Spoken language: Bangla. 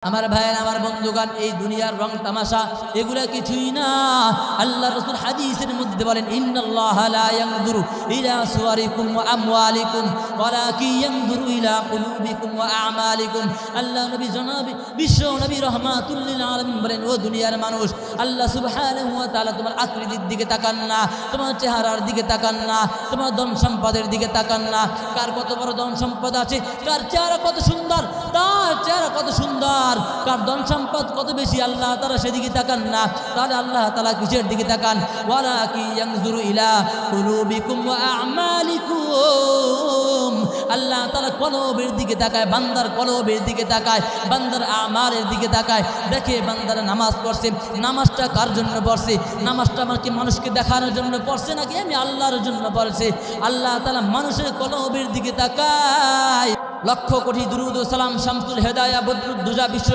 আমার ভাইয়ের আমার বন্ধুগণ, এই দুনিয়ার রং তামাশা এগুলা কিছুই না। আল্লাহ রাসূল হাদিসের মধ্যে বলেন, ইন্নাল্লাহা লা ইয়ানজুরু ইলা সুওয়ারিকুম ওয়া আমওয়ালিকুম ওয়ালাকিন ইয়ানজুরু ইলা কুলুবিকুম ওয়া আমালিকুম। আল্লাহ নবী জনাবে বিশ্ব নবী রাহমাতুল লিল আলামিন বলেন, ও দুনিয়ার মানুষ, আল্লাহ সুবহানাহু ওয়া তাআলা তোমার আকৃতির দিকে তাকান না, তোমার চেহারার দিকে তাকান না, তোমার ধন সম্পদের দিকে তাকান না। কার কত বড় ধন সম্পদ আছে, কার চেহারা কত সুন্দর, তার চেহারা কত সুন্দর, কার ধন সম্পদ কত বেশি, আল্লাহ তাআলা সেদিকে তাকান না। তাহলে আল্লাহ তাআলা কিসের দিকে তাকান? ওয়ালাকিন ইয়ানজুরু ইলা কুলুবিকুম ওয়া আমালিকুম। আল্লাহ তাআলা কলবের দিকে তাকায়, বান্দার কলবের দিকে তাকায়, বান্দার আমালের দিকে তাকায়। দেখে বান্দারা নামাজ পড়ছে, নামাজটা কার জন্য পড়ছে? নামাজটা আমাকে মানুষকে দেখানোর জন্য পড়ছে নাকি আমি আল্লাহর জন্য পড়ছে? আল্লাহ তাআলা মানুষের কলবের দিকে তাকায়। লক্ষ কোটি দুরূদ ও সালাম শামসুল হেদায়া বদরুদ্দোজা বিশ্ব